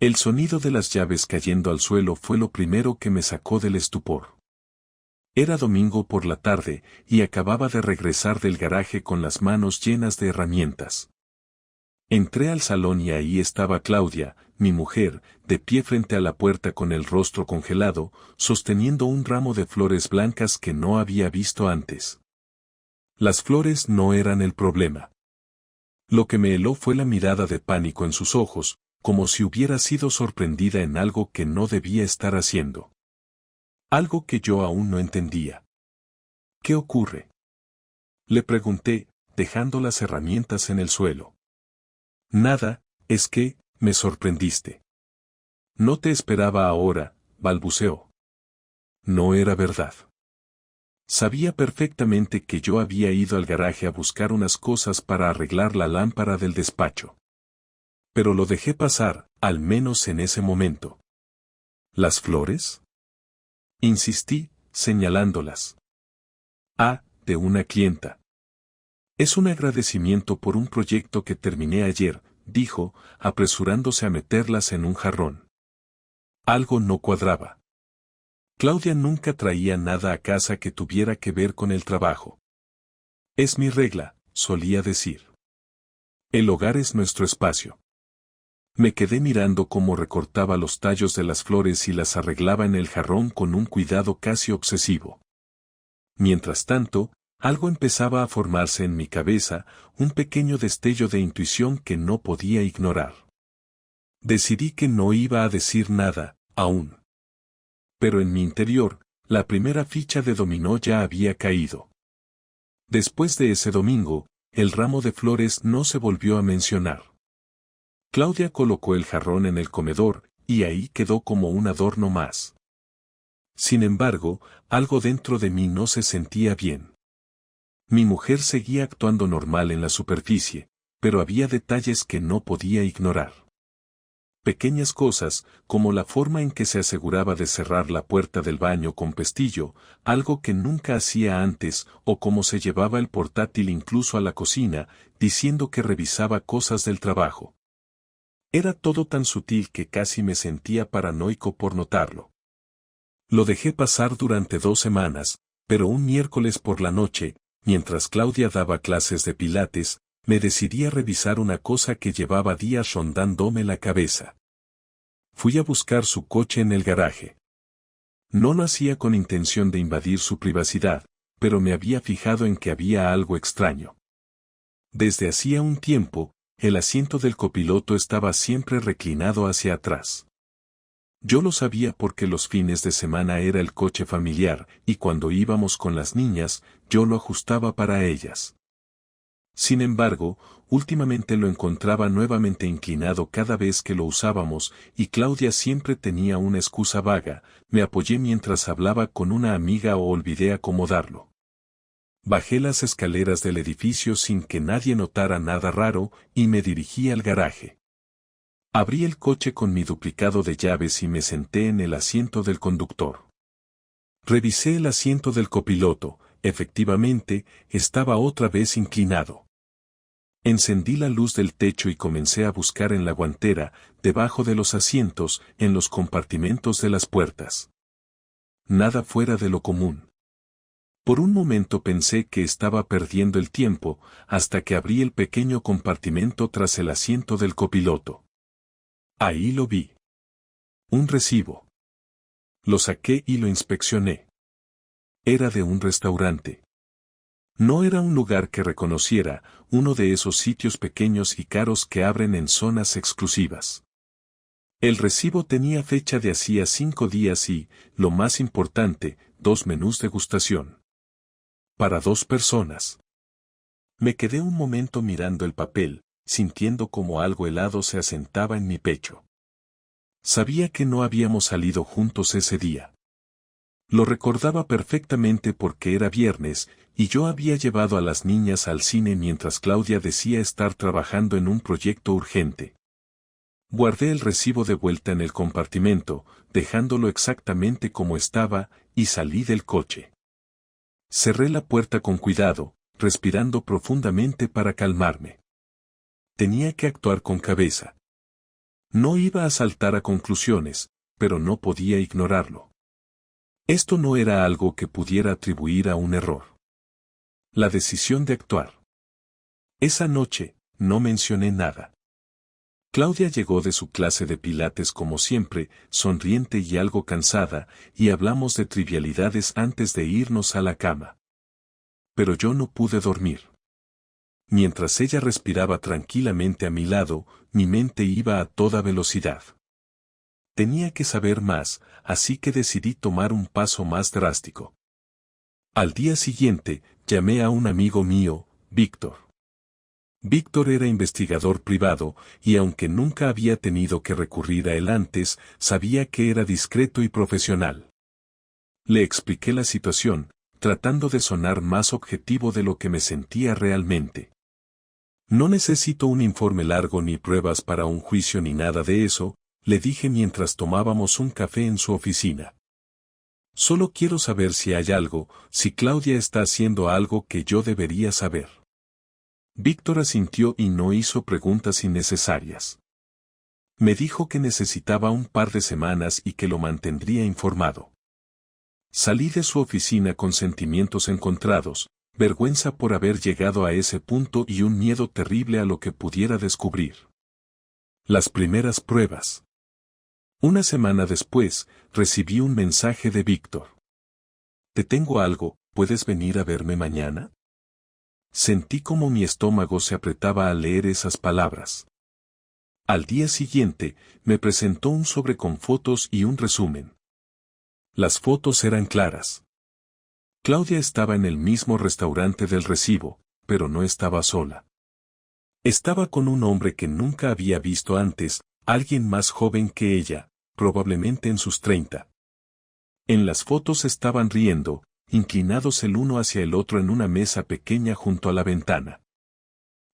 El sonido de las llaves cayendo al suelo fue lo primero que me sacó del estupor. Era domingo por la tarde y acababa de regresar del garaje con las manos llenas de herramientas. Entré al salón y ahí estaba Claudia, mi mujer, de pie frente a la puerta con el rostro congelado, sosteniendo un ramo de flores blancas que no había visto antes. Las flores no eran el problema. Lo que me heló fue la mirada de pánico en sus ojos, como si hubiera sido sorprendida en algo que no debía estar haciendo. Algo que yo aún no entendía. ¿Qué ocurre?, le pregunté, dejando las herramientas en el suelo. Nada, es que, me sorprendiste. No te esperaba ahora, balbuceó. No era verdad. Sabía perfectamente que yo había ido al garaje a buscar unas cosas para arreglar la lámpara del despacho. Pero lo dejé pasar, al menos en ese momento. ¿Las flores?, insistí, señalándolas. Ah, de una clienta. Es un agradecimiento por un proyecto que terminé ayer, dijo, apresurándose a meterlas en un jarrón. Algo no cuadraba. Claudia nunca traía nada a casa que tuviera que ver con el trabajo. Es mi regla, solía decir. El hogar es nuestro espacio. Me quedé mirando cómo recortaba los tallos de las flores y las arreglaba en el jarrón con un cuidado casi obsesivo. Mientras tanto, algo empezaba a formarse en mi cabeza, un pequeño destello de intuición que no podía ignorar. Decidí que no iba a decir nada, aún. Pero en mi interior, la primera ficha de dominó ya había caído. Después de ese domingo, el ramo de flores no se volvió a mencionar. Claudia colocó el jarrón en el comedor, y ahí quedó como un adorno más. Sin embargo, algo dentro de mí no se sentía bien. Mi mujer seguía actuando normal en la superficie, pero había detalles que no podía ignorar. Pequeñas cosas, como la forma en que se aseguraba de cerrar la puerta del baño con pestillo, algo que nunca hacía antes, o cómo se llevaba el portátil incluso a la cocina, diciendo que revisaba cosas del trabajo. Era todo tan sutil que casi me sentía paranoico por notarlo. Lo dejé pasar durante 2 semanas, pero un miércoles por la noche, mientras Claudia daba clases de pilates, me decidí a revisar una cosa que llevaba días rondándome la cabeza. Fui a buscar su coche en el garaje. No lo hacía con intención de invadir su privacidad, pero me había fijado en que había algo extraño. Desde hacía un tiempo, el asiento del copiloto estaba siempre reclinado hacia atrás. Yo lo sabía porque los fines de semana era el coche familiar, y cuando íbamos con las niñas, yo lo ajustaba para ellas. Sin embargo, últimamente lo encontraba nuevamente inclinado cada vez que lo usábamos, y Claudia siempre tenía una excusa vaga. Me apoyé mientras hablaba con una amiga o olvidé acomodarlo. Bajé las escaleras del edificio sin que nadie notara nada raro, y me dirigí al garaje. Abrí el coche con mi duplicado de llaves y me senté en el asiento del conductor. Revisé el asiento del copiloto, efectivamente, estaba otra vez inclinado. Encendí la luz del techo y comencé a buscar en la guantera, debajo de los asientos, en los compartimentos de las puertas. Nada fuera de lo común. Por un momento pensé que estaba perdiendo el tiempo, hasta que abrí el pequeño compartimento tras el asiento del copiloto. Ahí lo vi. Un recibo. Lo saqué y lo inspeccioné. Era de un restaurante. No era un lugar que reconociera, uno de esos sitios pequeños y caros que abren en zonas exclusivas. El recibo tenía fecha de hacía 5 días y, lo más importante, 2 menús degustación. Para 2 personas. Me quedé un momento mirando el papel, sintiendo como algo helado se asentaba en mi pecho. Sabía que no habíamos salido juntos ese día. Lo recordaba perfectamente porque era viernes, y yo había llevado a las niñas al cine mientras Claudia decía estar trabajando en un proyecto urgente. Guardé el recibo de vuelta en el compartimento, dejándolo exactamente como estaba, y salí del coche. Cerré la puerta con cuidado, respirando profundamente para calmarme. Tenía que actuar con cabeza. No iba a saltar a conclusiones, pero no podía ignorarlo. Esto no era algo que pudiera atribuir a un error. La decisión de actuar. Esa noche, no mencioné nada. Claudia llegó de su clase de pilates como siempre, sonriente y algo cansada, y hablamos de trivialidades antes de irnos a la cama. Pero yo no pude dormir. Mientras ella respiraba tranquilamente a mi lado, mi mente iba a toda velocidad. Tenía que saber más, así que decidí tomar un paso más drástico. Al día siguiente, llamé a un amigo mío, Víctor. Víctor era investigador privado, y aunque nunca había tenido que recurrir a él antes, sabía que era discreto y profesional. Le expliqué la situación, tratando de sonar más objetivo de lo que me sentía realmente. No necesito un informe largo ni pruebas para un juicio ni nada de eso, le dije mientras tomábamos un café en su oficina. Solo quiero saber si hay algo, si Claudia está haciendo algo que yo debería saber. Víctor asintió y no hizo preguntas innecesarias. Me dijo que necesitaba un par de semanas y que lo mantendría informado. Salí de su oficina con sentimientos encontrados, vergüenza por haber llegado a ese punto y un miedo terrible a lo que pudiera descubrir. Las primeras pruebas. Una semana después, recibí un mensaje de Víctor. Te tengo algo, ¿puedes venir a verme mañana? Sentí como mi estómago se apretaba al leer esas palabras. Al día siguiente, me presentó un sobre con fotos y un resumen. Las fotos eran claras. Claudia estaba en el mismo restaurante del recibo, pero no estaba sola. Estaba con un hombre que nunca había visto antes, alguien más joven que ella, probablemente en sus 30. En las fotos estaban riendo, inclinados el uno hacia el otro en una mesa pequeña junto a la ventana.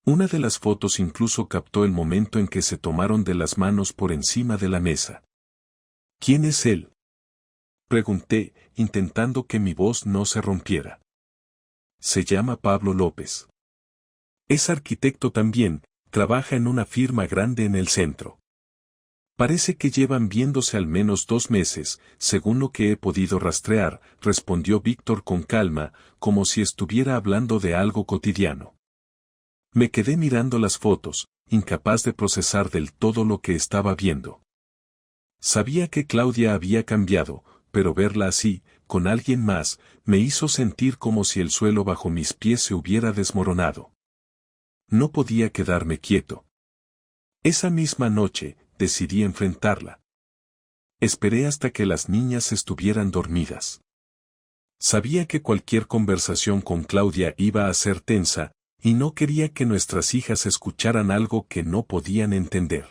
Una de las fotos incluso captó el momento en que se tomaron de las manos por encima de la mesa. ¿Quién es él?, pregunté, intentando que mi voz no se rompiera. Se llama Pablo López. Es arquitecto también, trabaja en una firma grande en el centro. Parece que llevan viéndose al menos 2 meses, según lo que he podido rastrear, respondió Víctor con calma, como si estuviera hablando de algo cotidiano. Me quedé mirando las fotos, incapaz de procesar del todo lo que estaba viendo. Sabía que Claudia había cambiado, pero verla así, con alguien más, me hizo sentir como si el suelo bajo mis pies se hubiera desmoronado. No podía quedarme quieto. Esa misma noche, decidí enfrentarla. Esperé hasta que las niñas estuvieran dormidas. Sabía que cualquier conversación con Claudia iba a ser tensa, y no quería que nuestras hijas escucharan algo que no podían entender.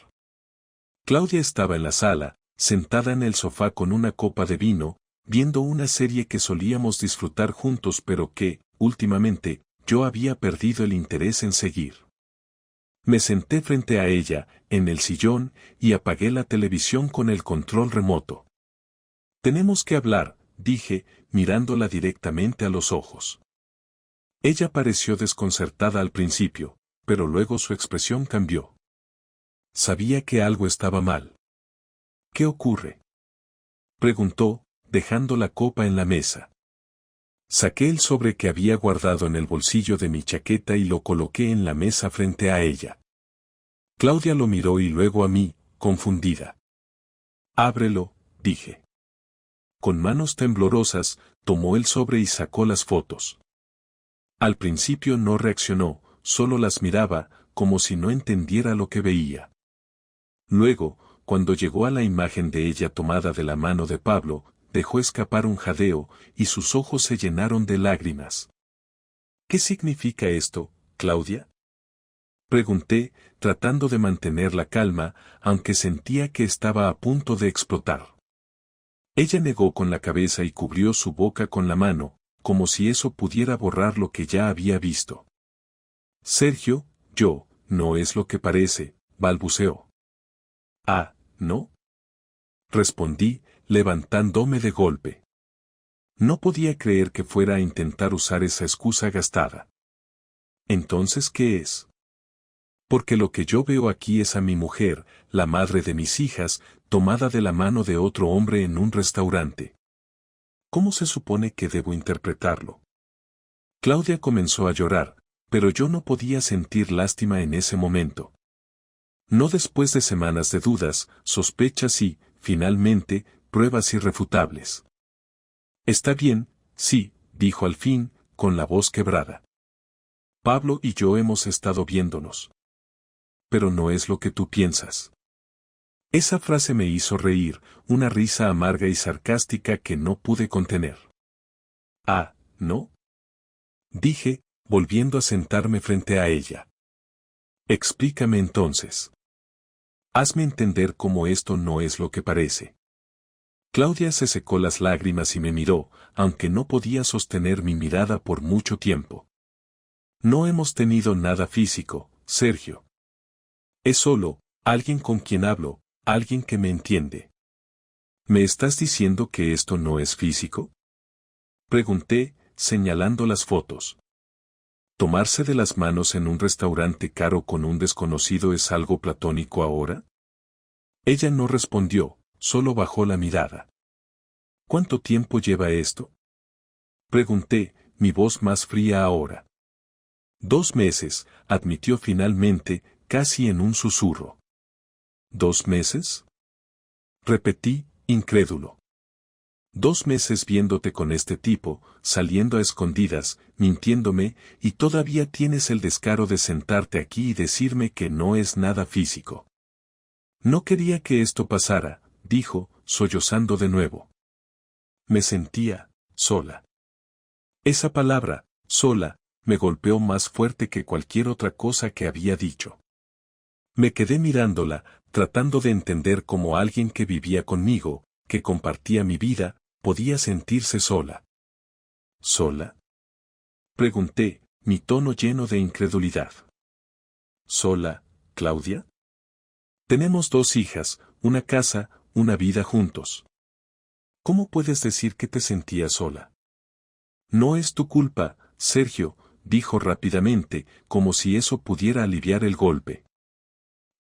Claudia estaba en la sala, sentada en el sofá con una copa de vino, viendo una serie que solíamos disfrutar juntos pero que, últimamente, yo había perdido el interés en seguir. Me senté frente a ella, en el sillón, y apagué la televisión con el control remoto. Tenemos que hablar, dije, mirándola directamente a los ojos. Ella pareció desconcertada al principio, pero luego su expresión cambió. Sabía que algo estaba mal. ¿Qué ocurre?, preguntó, dejando la copa en la mesa. Saqué el sobre que había guardado en el bolsillo de mi chaqueta y lo coloqué en la mesa frente a ella. Claudia lo miró y luego a mí, confundida. Ábrelo, dije. Con manos temblorosas, tomó el sobre y sacó las fotos. Al principio no reaccionó, solo las miraba, como si no entendiera lo que veía. Luego, cuando llegó a la imagen de ella tomada de la mano de Pablo, dejó escapar un jadeo, y sus ojos se llenaron de lágrimas. ¿Qué significa esto, Claudia?, pregunté, tratando de mantener la calma, aunque sentía que estaba a punto de explotar. Ella negó con la cabeza y cubrió su boca con la mano, como si eso pudiera borrar lo que ya había visto. Sergio, no es lo que parece, balbuceó. Ah, ¿no?, respondí, levantándome de golpe. No podía creer que fuera a intentar usar esa excusa gastada. ¿Entonces qué es? Porque lo que yo veo aquí es a mi mujer, la madre de mis hijas, tomada de la mano de otro hombre en un restaurante. ¿Cómo se supone que debo interpretarlo? Claudia comenzó a llorar, pero yo no podía sentir lástima en ese momento. No después de semanas de dudas, sospechas y, finalmente, pruebas irrefutables. Está bien, sí, dijo al fin, con la voz quebrada. Pablo y yo hemos estado viéndonos. Pero no es lo que tú piensas. Esa frase me hizo reír, una risa amarga y sarcástica que no pude contener. Ah, ¿no? Dije, volviendo a sentarme frente a ella. Explícame entonces. Hazme entender cómo esto no es lo que parece. Claudia se secó las lágrimas y me miró, aunque no podía sostener mi mirada por mucho tiempo. No hemos tenido nada físico, Sergio. Es solo, alguien con quien hablo, alguien que me entiende. ¿Me estás diciendo que esto no es físico? Pregunté, señalando las fotos. ¿Tomarse de las manos en un restaurante caro con un desconocido es algo platónico ahora? Ella no respondió, solo bajó la mirada. ¿Cuánto tiempo lleva esto? Pregunté, mi voz más fría ahora. 2 meses, admitió finalmente, casi en un susurro. ¿2 meses? Repetí, incrédulo. 2 meses viéndote con este tipo, saliendo a escondidas, mintiéndome, y todavía tienes el descaro de sentarte aquí y decirme que no es nada físico. No quería que esto pasara, dijo, sollozando de nuevo. Me sentía, sola. Esa palabra, sola, me golpeó más fuerte que cualquier otra cosa que había dicho. Me quedé mirándola, tratando de entender cómo alguien que vivía conmigo, que compartía mi vida, podía sentirse sola. ¿Sola? Pregunté, mi tono lleno de incredulidad. ¿Sola, Claudia? Tenemos 2 hijas, una casa, una vida juntos. ¿Cómo puedes decir que te sentías sola? No es tu culpa, Sergio, dijo rápidamente, como si eso pudiera aliviar el golpe.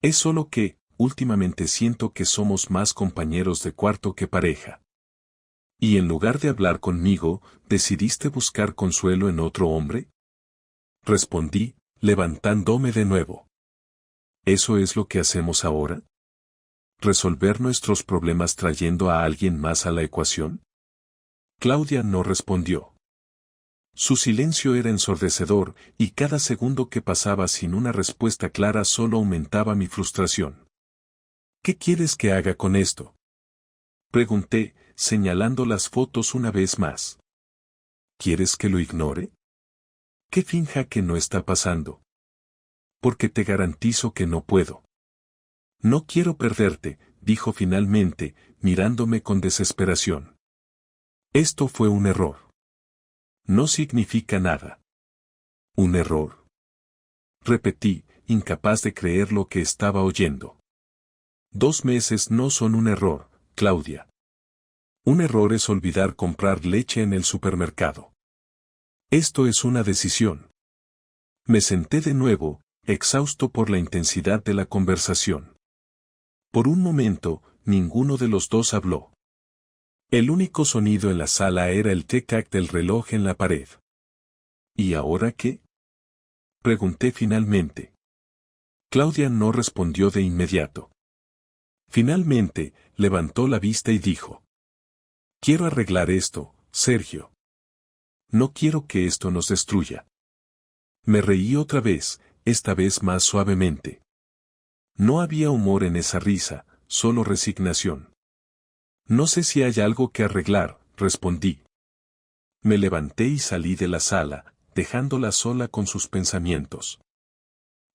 Es solo que, últimamente siento que somos más compañeros de cuarto que pareja. Y en lugar de hablar conmigo, ¿decidiste buscar consuelo en otro hombre? Respondí, levantándome de nuevo. ¿Eso es lo que hacemos ahora? ¿Resolver nuestros problemas trayendo a alguien más a la ecuación? Claudia no respondió. Su silencio era ensordecedor, y cada segundo que pasaba sin una respuesta clara solo aumentaba mi frustración. ¿Qué quieres que haga con esto? Pregunté, señalando las fotos una vez más. ¿Quieres que lo ignore? ¿Que finja que no está pasando? Porque te garantizo que no puedo. No quiero perderte, dijo finalmente, mirándome con desesperación. Esto fue un error. No significa nada. ¿Un error? Repetí, incapaz de creer lo que estaba oyendo. 2 meses no son un error, Claudia. Un error es olvidar comprar leche en el supermercado. Esto es una decisión. Me senté de nuevo, exhausto por la intensidad de la conversación. Por un momento, ninguno de los dos habló. El único sonido en la sala era el tic-tac del reloj en la pared. ¿Y ahora qué? Pregunté finalmente. Claudia no respondió de inmediato. Finalmente, levantó la vista y dijo. Quiero arreglar esto, Sergio. No quiero que esto nos destruya. Me reí otra vez, esta vez más suavemente. No había humor en esa risa, solo resignación. No sé si hay algo que arreglar, respondí. Me levanté y salí de la sala, dejándola sola con sus pensamientos.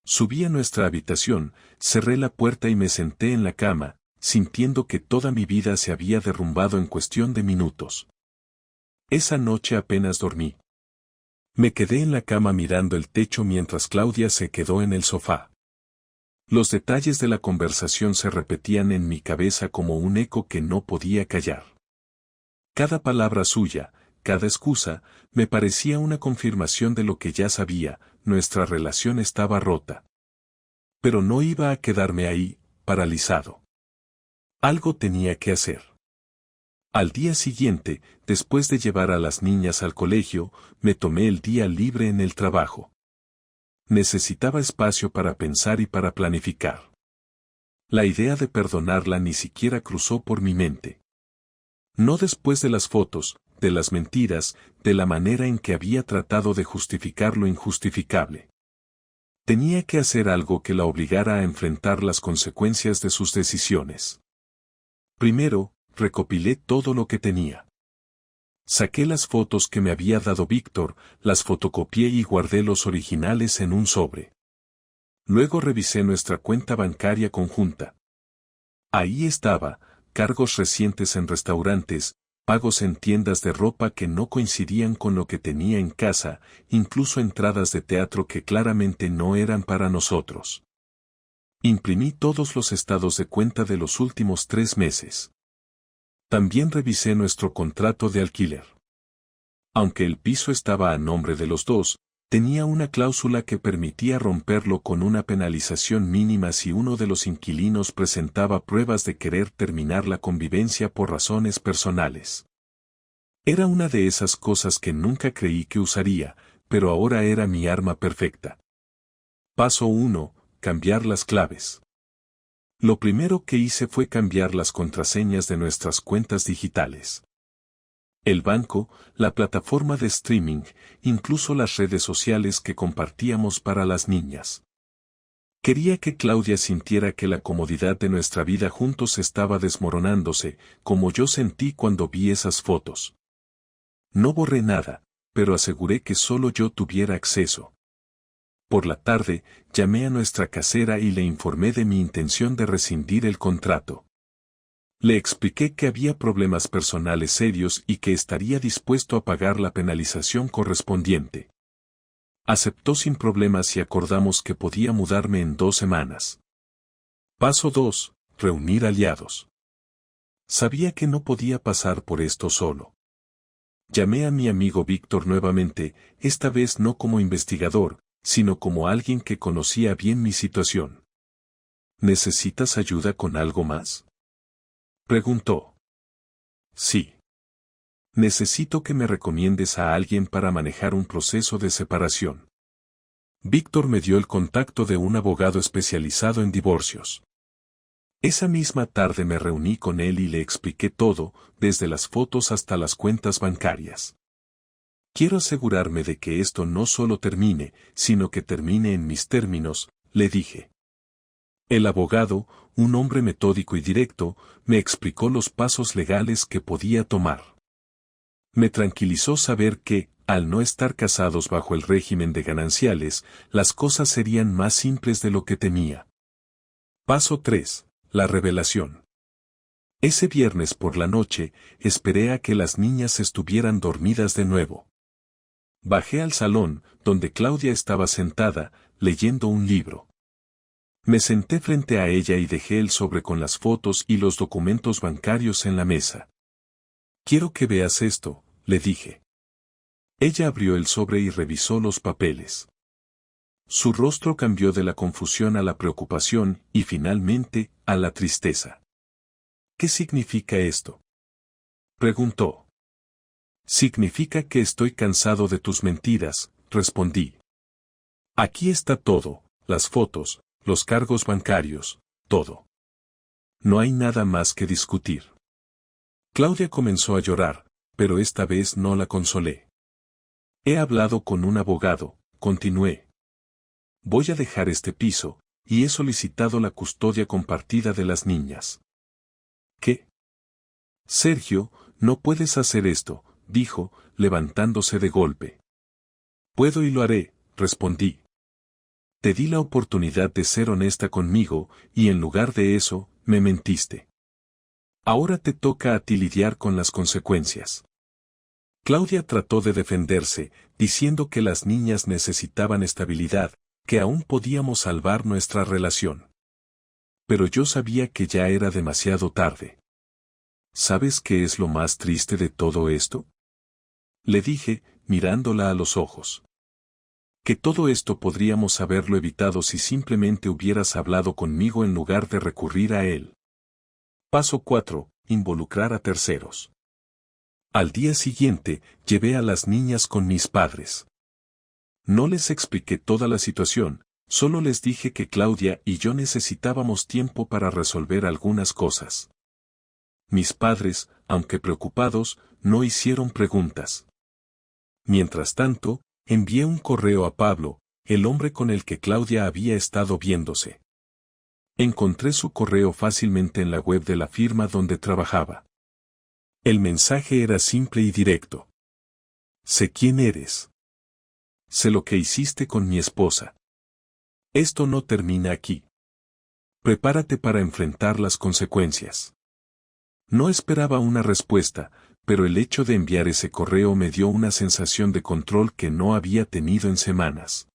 Subí a nuestra habitación, cerré la puerta y me senté en la cama, sintiendo que toda mi vida se había derrumbado en cuestión de minutos. Esa noche apenas dormí. Me quedé en la cama mirando el techo mientras Claudia se quedó en el sofá. Los detalles de la conversación se repetían en mi cabeza como un eco que no podía callar. Cada palabra suya, cada excusa, me parecía una confirmación de lo que ya sabía, nuestra relación estaba rota. Pero no iba a quedarme ahí, paralizado. Algo tenía que hacer. Al día siguiente, después de llevar a las niñas al colegio, me tomé el día libre en el trabajo. Necesitaba espacio para pensar y para planificar. La idea de perdonarla ni siquiera cruzó por mi mente. No después de las fotos, de las mentiras, de la manera en que había tratado de justificar lo injustificable. Tenía que hacer algo que la obligara a enfrentar las consecuencias de sus decisiones. Primero, recopilé todo lo que tenía. Saqué las fotos que me había dado Víctor, las fotocopié y guardé los originales en un sobre. Luego revisé nuestra cuenta bancaria conjunta. Ahí estaba, cargos recientes en restaurantes, pagos en tiendas de ropa que no coincidían con lo que tenía en casa, incluso entradas de teatro que claramente no eran para nosotros. Imprimí todos los estados de cuenta de los últimos 3 meses. También revisé nuestro contrato de alquiler. Aunque el piso estaba a nombre de los dos, tenía una cláusula que permitía romperlo con una penalización mínima si uno de los inquilinos presentaba pruebas de querer terminar la convivencia por razones personales. Era una de esas cosas que nunca creí que usaría, pero ahora era mi arma perfecta. Paso 1. Cambiar las claves. Lo primero que hice fue cambiar las contraseñas de nuestras cuentas digitales. El banco, la plataforma de streaming, incluso las redes sociales que compartíamos para las niñas. Quería que Claudia sintiera que la comodidad de nuestra vida juntos estaba desmoronándose, como yo sentí cuando vi esas fotos. No borré nada, pero aseguré que solo yo tuviera acceso. Por la tarde, llamé a nuestra casera y le informé de mi intención de rescindir el contrato. Le expliqué que había problemas personales serios y que estaría dispuesto a pagar la penalización correspondiente. Aceptó sin problemas y acordamos que podía mudarme en 2 semanas. Paso 2. Reunir aliados. Sabía que no podía pasar por esto solo. Llamé a mi amigo Víctor nuevamente, esta vez no como investigador, sino como alguien que conocía bien mi situación. ¿Necesitas ayuda con algo más?, preguntó. Sí. Necesito que me recomiendes a alguien para manejar un proceso de separación. Víctor me dio el contacto de un abogado especializado en divorcios. Esa misma tarde me reuní con él y le expliqué todo, desde las fotos hasta las cuentas bancarias. Quiero asegurarme de que esto no solo termine, sino que termine en mis términos, le dije. El abogado, un hombre metódico y directo, me explicó los pasos legales que podía tomar. Me tranquilizó saber que, al no estar casados bajo el régimen de gananciales, las cosas serían más simples de lo que temía. Paso 3. La revelación. Ese viernes por la noche, esperé a que las niñas estuvieran dormidas de nuevo. Bajé al salón, donde Claudia estaba sentada, leyendo un libro. Me senté frente a ella y dejé el sobre con las fotos y los documentos bancarios en la mesa. Quiero que veas esto, le dije. Ella abrió el sobre y revisó los papeles. Su rostro cambió de la confusión a la preocupación y finalmente, a la tristeza. ¿Qué significa esto?, preguntó. Significa que estoy cansado de tus mentiras, respondí. Aquí está todo, las fotos, los cargos bancarios, todo. No hay nada más que discutir. Claudia comenzó a llorar, pero esta vez no la consolé. He hablado con un abogado, continué. Voy a dejar este piso, y he solicitado la custodia compartida de las niñas. ¿Qué? Sergio, no puedes hacer esto, dijo, levantándose de golpe. Puedo y lo haré, respondí. Te di la oportunidad de ser honesta conmigo, y en lugar de eso, me mentiste. Ahora te toca a ti lidiar con las consecuencias. Claudia trató de defenderse, diciendo que las niñas necesitaban estabilidad, que aún podíamos salvar nuestra relación. Pero yo sabía que ya era demasiado tarde. ¿Sabes qué es lo más triste de todo esto?, le dije, mirándola a los ojos. Que todo esto podríamos haberlo evitado si simplemente hubieras hablado conmigo en lugar de recurrir a él. Paso 4. Involucrar a terceros. Al día siguiente, llevé a las niñas con mis padres. No les expliqué toda la situación, solo les dije que Claudia y yo necesitábamos tiempo para resolver algunas cosas. Mis padres, aunque preocupados, no hicieron preguntas. Mientras tanto, envié un correo a Pablo, el hombre con el que Claudia había estado viéndose. Encontré su correo fácilmente en la web de la firma donde trabajaba. El mensaje era simple y directo. Sé quién eres. Sé lo que hiciste con mi esposa. Esto no termina aquí. Prepárate para enfrentar las consecuencias. No esperaba una respuesta, pero el hecho de enviar ese correo me dio una sensación de control que no había tenido en semanas.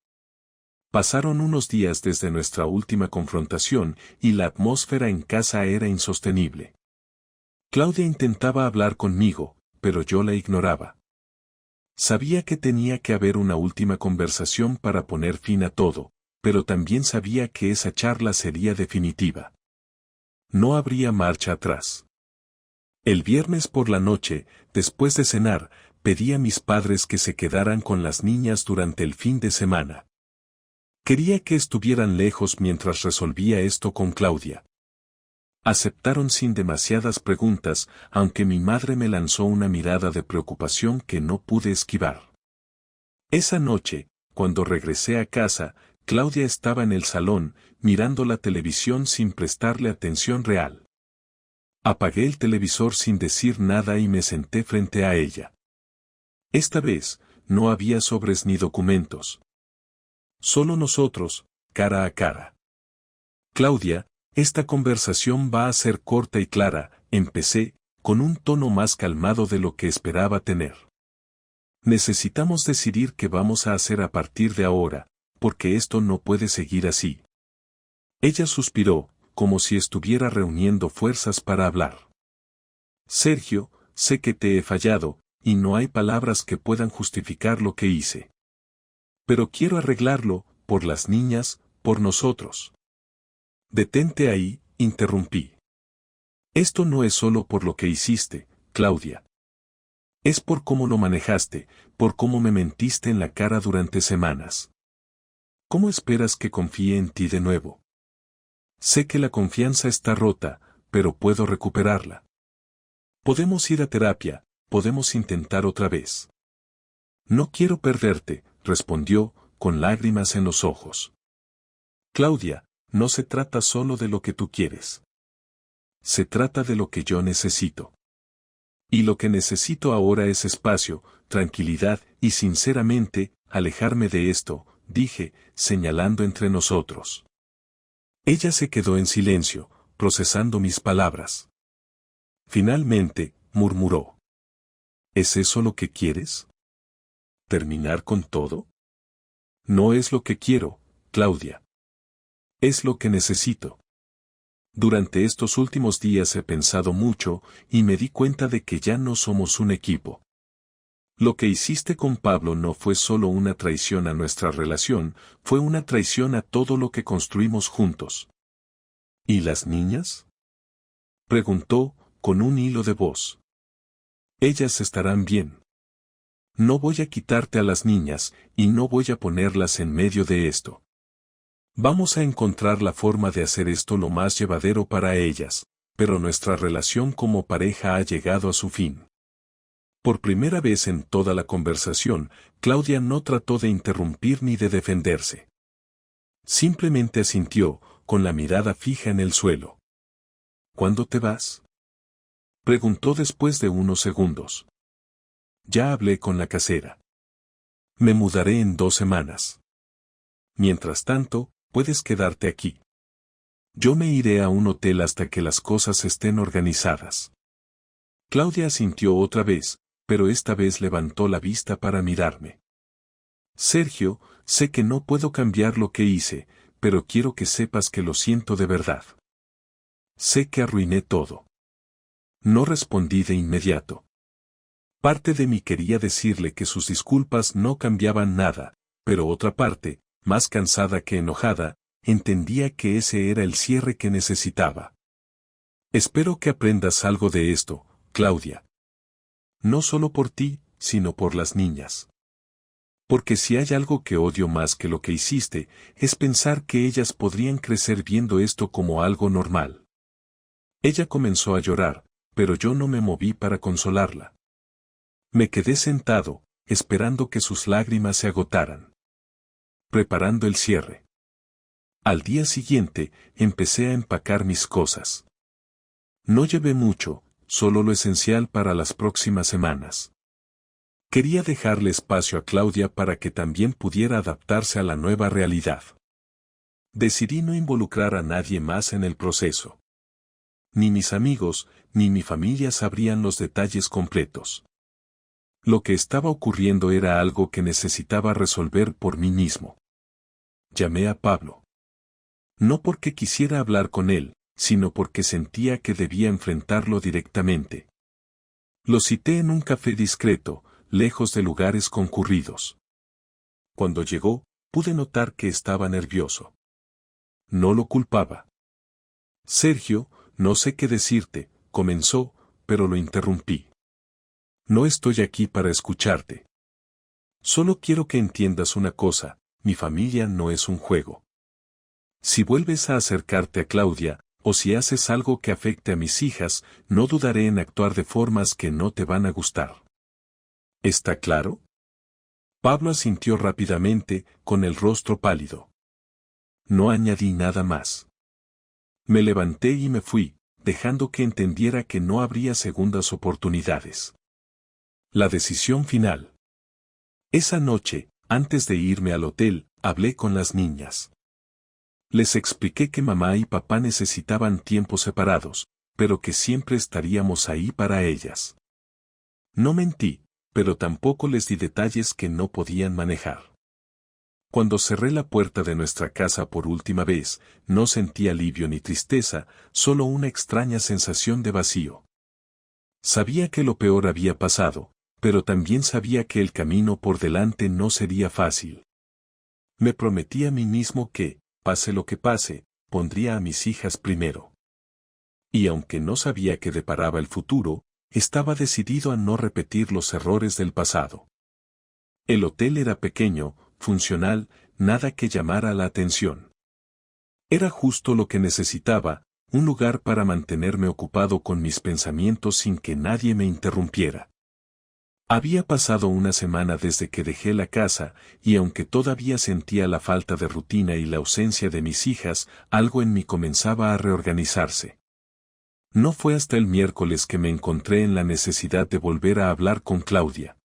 Pasaron unos días desde nuestra última confrontación y la atmósfera en casa era insostenible. Claudia intentaba hablar conmigo, pero yo la ignoraba. Sabía que tenía que haber una última conversación para poner fin a todo, pero también sabía que esa charla sería definitiva. No habría marcha atrás. El viernes por la noche, después de cenar, pedí a mis padres que se quedaran con las niñas durante el fin de semana. Quería que estuvieran lejos mientras resolvía esto con Claudia. Aceptaron sin demasiadas preguntas, aunque mi madre me lanzó una mirada de preocupación que no pude esquivar. Esa noche, cuando regresé a casa, Claudia estaba en el salón, mirando la televisión sin prestarle atención real. Apagué el televisor sin decir nada y me senté frente a ella. Esta vez, no había sobres ni documentos. Solo nosotros, cara a cara. Claudia, esta conversación va a ser corta y clara, empecé, con un tono más calmado de lo que esperaba tener. Necesitamos decidir qué vamos a hacer a partir de ahora, porque esto no puede seguir así. Ella suspiró, como si estuviera reuniendo fuerzas para hablar. Sergio, sé que te he fallado, y no hay palabras que puedan justificar lo que hice. Pero quiero arreglarlo, por las niñas, por nosotros. Detente ahí, interrumpí. Esto no es solo por lo que hiciste, Claudia. Es por cómo lo manejaste, por cómo me mentiste en la cara durante semanas. ¿Cómo esperas que confíe en ti de nuevo? Sé que la confianza está rota, pero puedo recuperarla. Podemos ir a terapia, podemos intentar otra vez. No quiero perderte, respondió, con lágrimas en los ojos. Claudia, no se trata solo de lo que tú quieres. Se trata de lo que yo necesito. Y lo que necesito ahora es espacio, tranquilidad y sinceramente, alejarme de esto, dije, señalando entre nosotros. Ella se quedó en silencio, procesando mis palabras. Finalmente, murmuró. ¿Es eso lo que quieres? ¿Terminar con todo? No es lo que quiero, Claudia. Es lo que necesito. Durante estos últimos días he pensado mucho y me di cuenta de que ya no somos un equipo. Lo que hiciste con Pablo no fue solo una traición a nuestra relación, fue una traición a todo lo que construimos juntos. ¿Y las niñas? Preguntó, con un hilo de voz. Ellas estarán bien. No voy a quitarte a las niñas, y no voy a ponerlas en medio de esto. Vamos a encontrar la forma de hacer esto lo más llevadero para ellas, pero nuestra relación como pareja ha llegado a su fin. Por primera vez en toda la conversación, Claudia no trató de interrumpir ni de defenderse. Simplemente asintió, con la mirada fija en el suelo. ¿Cuándo te vas? Preguntó después de unos segundos. Ya hablé con la casera. Me mudaré en 2 semanas. Mientras tanto, puedes quedarte aquí. Yo me iré a un hotel hasta que las cosas estén organizadas. Claudia asintió otra vez, pero esta vez levantó la vista para mirarme. Sergio, sé que no puedo cambiar lo que hice, pero quiero que sepas que lo siento de verdad. Sé que arruiné todo. No respondí de inmediato. Parte de mí quería decirle que sus disculpas no cambiaban nada, Pero otra parte, más cansada que enojada, entendía que ese era el cierre que necesitaba. Espero que aprendas algo de esto, Claudia. No solo por ti, sino por las niñas. Porque si hay algo que odio más que lo que hiciste, es pensar que ellas podrían crecer viendo esto como algo normal. Ella comenzó a llorar, pero yo no me moví para consolarla. Me quedé sentado, esperando que sus lágrimas se agotaran. Preparando el cierre. Al día siguiente, empecé a empacar mis cosas. No llevé mucho, solo lo esencial para las próximas semanas. Quería dejarle espacio a Claudia para que también pudiera adaptarse a la nueva realidad. Decidí no involucrar a nadie más en el proceso. Ni mis amigos, ni mi familia sabrían los detalles completos. Lo que estaba ocurriendo era algo que necesitaba resolver por mí mismo. Llamé a Pablo. No porque quisiera hablar con él, sino porque sentía que debía enfrentarlo directamente. Lo cité en un café discreto, lejos de lugares concurridos. Cuando llegó, pude notar que estaba nervioso. No lo culpaba. Sergio, no sé qué decirte, comenzó, pero lo interrumpí. No estoy aquí para escucharte. Solo quiero que entiendas una cosa, mi familia no es un juego. Si vuelves a acercarte a Claudia, o si haces algo que afecte a mis hijas, no dudaré en actuar de formas que no te van a gustar. ¿Está claro? Pablo asintió rápidamente, con el rostro pálido. No añadí nada más. Me levanté y me fui, dejando que entendiera que no habría segundas oportunidades. La decisión final. Esa noche, antes de irme al hotel, hablé con las niñas. Les expliqué que mamá y papá necesitaban tiempos separados, pero que siempre estaríamos ahí para ellas. No mentí, pero tampoco les di detalles que no podían manejar. Cuando cerré la puerta de nuestra casa por última vez, no sentí alivio ni tristeza, solo una extraña sensación de vacío. Sabía que lo peor había pasado, pero también sabía que el camino por delante no sería fácil. Me prometí a mí mismo que, pase lo que pase, pondría a mis hijas primero. Y aunque no sabía qué deparaba el futuro, estaba decidido a no repetir los errores del pasado. El hotel era pequeño, funcional, nada que llamara la atención. Era justo lo que necesitaba, un lugar para mantenerme ocupado con mis pensamientos sin que nadie me interrumpiera. Había pasado una semana desde que dejé la casa, y aunque todavía sentía la falta de rutina y la ausencia de mis hijas, algo en mí comenzaba a reorganizarse. No fue hasta el miércoles que me encontré en la necesidad de volver a hablar con Claudia.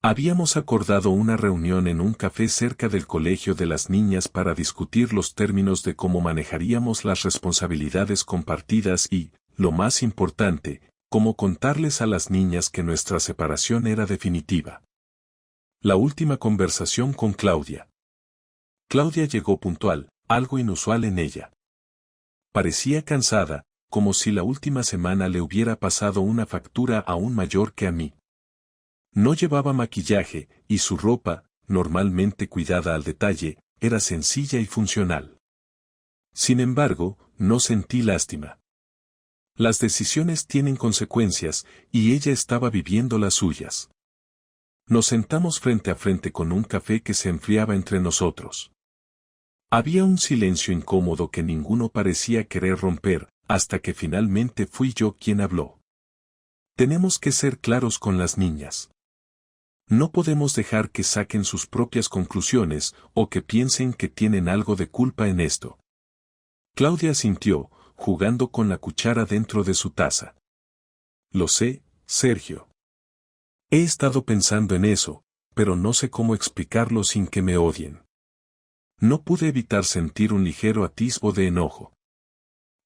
Habíamos acordado una reunión en un café cerca del colegio de las niñas para discutir los términos de cómo manejaríamos las responsabilidades compartidas y, lo más importante, cómo contarles a las niñas que nuestra separación era definitiva. La última conversación con Claudia. Claudia llegó puntual, algo inusual en ella. Parecía cansada, como si la última semana le hubiera pasado una factura aún mayor que a mí. No llevaba maquillaje, y su ropa, normalmente cuidada al detalle, era sencilla y funcional. Sin embargo, no sentí lástima. Las decisiones tienen consecuencias, y ella estaba viviendo las suyas. Nos sentamos frente a frente con un café que se enfriaba entre nosotros. Había un silencio incómodo que ninguno parecía querer romper, hasta que finalmente fui yo quien habló. Tenemos que ser claros con las niñas. No podemos dejar que saquen sus propias conclusiones o que piensen que tienen algo de culpa en esto. Claudia asintió, jugando con la cuchara dentro de su taza. Lo sé, Sergio. He estado pensando en eso, pero no sé cómo explicarlo sin que me odien. No pude evitar sentir un ligero atisbo de enojo.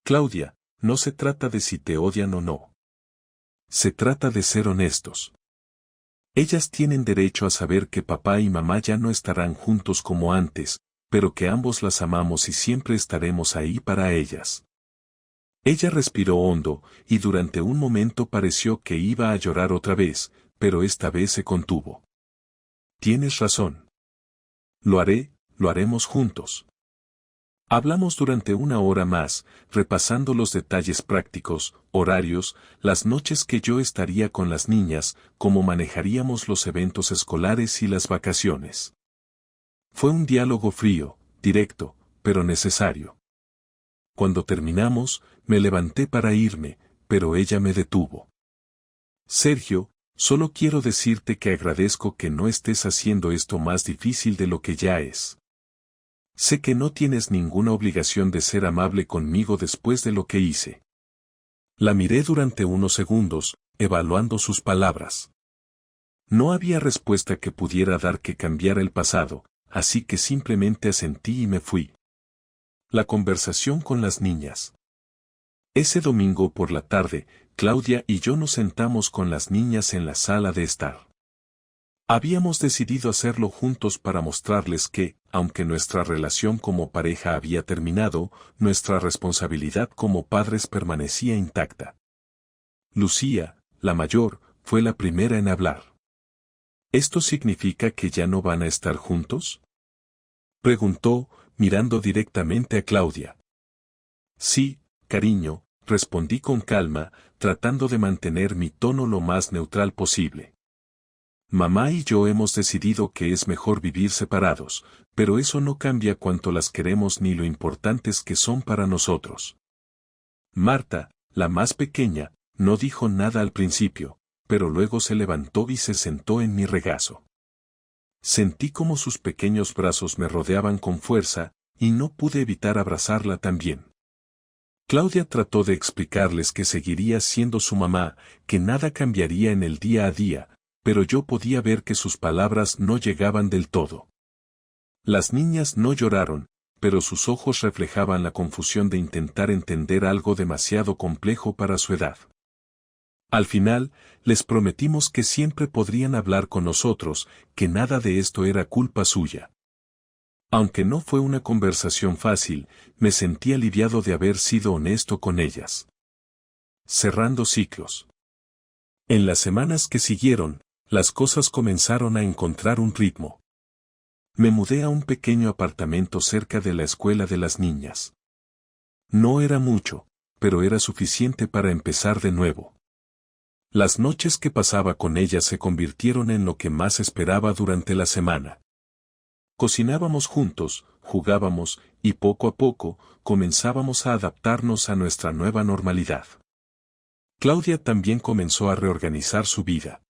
Claudia, no se trata de si te odian o no. Se trata de ser honestos. Ellas tienen derecho a saber que papá y mamá ya no estarán juntos como antes, pero que ambos las amamos y siempre estaremos ahí para ellas. Ella respiró hondo, y durante un momento pareció que iba a llorar otra vez, pero esta vez se contuvo. Tienes razón. Lo haremos juntos. Hablamos durante 1 hora más, repasando los detalles prácticos, horarios, las noches que yo estaría con las niñas, cómo manejaríamos los eventos escolares y las vacaciones. Fue un diálogo frío, directo, pero necesario. Cuando terminamos, me levanté para irme, pero ella me detuvo. Sergio, solo quiero decirte que agradezco que no estés haciendo esto más difícil de lo que ya es. Sé que no tienes ninguna obligación de ser amable conmigo después de lo que hice. La miré durante unos segundos, evaluando sus palabras. No había respuesta que pudiera dar que cambiara el pasado, así que simplemente asentí y me fui. La conversación con las niñas. Ese domingo por la tarde, Claudia y yo nos sentamos con las niñas en la sala de estar. Habíamos decidido hacerlo juntos para mostrarles que, aunque nuestra relación como pareja había terminado, nuestra responsabilidad como padres permanecía intacta. Lucía, la mayor, fue la primera en hablar. ¿Esto significa que ya no van a estar juntos?, preguntó, mirando directamente a Claudia. Sí, cariño, respondí con calma, tratando de mantener mi tono lo más neutral posible. Mamá y yo hemos decidido que es mejor vivir separados, pero eso no cambia cuánto las queremos ni lo importantes que son para nosotros. Marta, la más pequeña, no dijo nada al principio, pero luego se levantó y se sentó en mi regazo. Sentí como sus pequeños brazos me rodeaban con fuerza, y no pude evitar abrazarla también. Claudia trató de explicarles que seguiría siendo su mamá, que nada cambiaría en el día a día, pero yo podía ver que sus palabras no llegaban del todo. Las niñas no lloraron, pero sus ojos reflejaban la confusión de intentar entender algo demasiado complejo para su edad. Al final, les prometimos que siempre podrían hablar con nosotros, que nada de esto era culpa suya. Aunque no fue una conversación fácil, me sentí aliviado de haber sido honesto con ellas. Cerrando ciclos. En las semanas que siguieron, las cosas comenzaron a encontrar un ritmo. Me mudé a un pequeño apartamento cerca de la escuela de las niñas. No era mucho, pero era suficiente para empezar de nuevo. Las noches que pasaba con ellas se convirtieron en lo que más esperaba durante la semana. Cocinábamos juntos, jugábamos, y poco a poco, comenzábamos a adaptarnos a nuestra nueva normalidad. Claudia también comenzó a reorganizar su vida.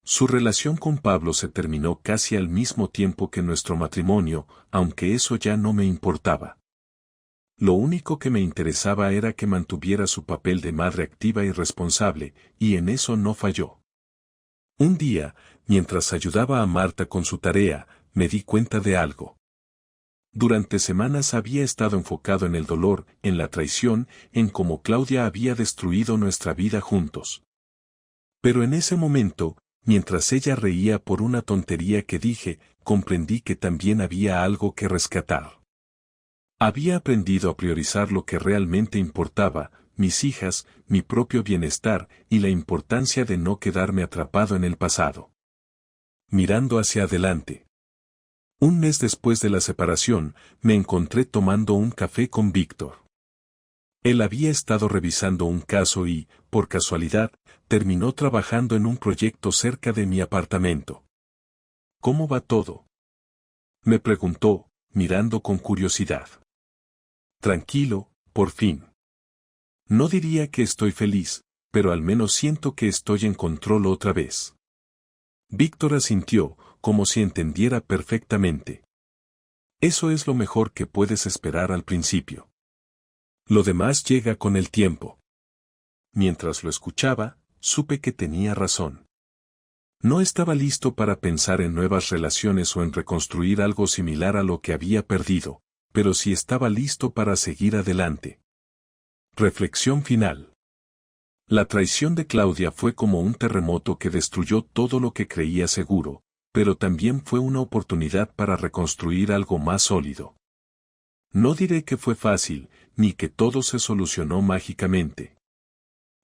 Su relación con Pablo se terminó casi al mismo tiempo que nuestro matrimonio, aunque eso ya no me importaba. Lo único que me interesaba era que mantuviera su papel de madre activa y responsable, y en eso no falló. Un día, mientras ayudaba a Marta con su tarea, me di cuenta de algo. Durante semanas había estado enfocado en el dolor, en la traición, en cómo Claudia había destruido nuestra vida juntos. Pero en ese momento, mientras ella reía por una tontería que dije, comprendí que también había algo que rescatar. Había aprendido a priorizar lo que realmente importaba, mis hijas, mi propio bienestar y la importancia de no quedarme atrapado en el pasado. Mirando hacia adelante. Un mes después de la separación, me encontré tomando un café con Víctor. Él había estado revisando un caso y, por casualidad, terminó trabajando en un proyecto cerca de mi apartamento. ¿Cómo va todo?, me preguntó, mirando con curiosidad. Tranquilo, por fin. No diría que estoy feliz, pero al menos siento que estoy en control otra vez. Víctor asintió, como si entendiera perfectamente. Eso es lo mejor que puedes esperar al principio. Lo demás llega con el tiempo. Mientras lo escuchaba, supe que tenía razón. No estaba listo para pensar en nuevas relaciones o en reconstruir algo similar a lo que había perdido, pero sí estaba listo para seguir adelante. Reflexión final. La traición de Claudia fue como un terremoto que destruyó todo lo que creía seguro, pero también fue una oportunidad para reconstruir algo más sólido. No diré que fue fácil, ni que todo se solucionó mágicamente.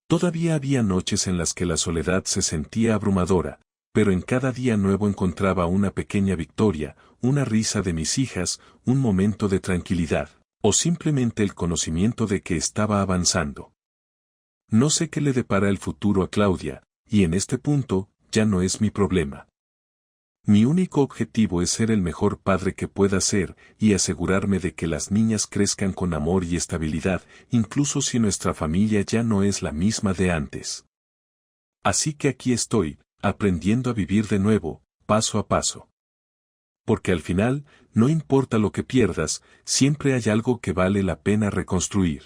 Todavía había noches en las que la soledad se sentía abrumadora, pero en cada día nuevo encontraba una pequeña victoria, una risa de mis hijas, un momento de tranquilidad, o simplemente el conocimiento de que estaba avanzando. No sé qué le depara el futuro a Claudia, y en este punto, ya no es mi problema. Mi único objetivo es ser el mejor padre que pueda ser y asegurarme de que las niñas crezcan con amor y estabilidad, incluso si nuestra familia ya no es la misma de antes. Así que aquí estoy, aprendiendo a vivir de nuevo, paso a paso. Porque al final, no importa lo que pierdas, siempre hay algo que vale la pena reconstruir.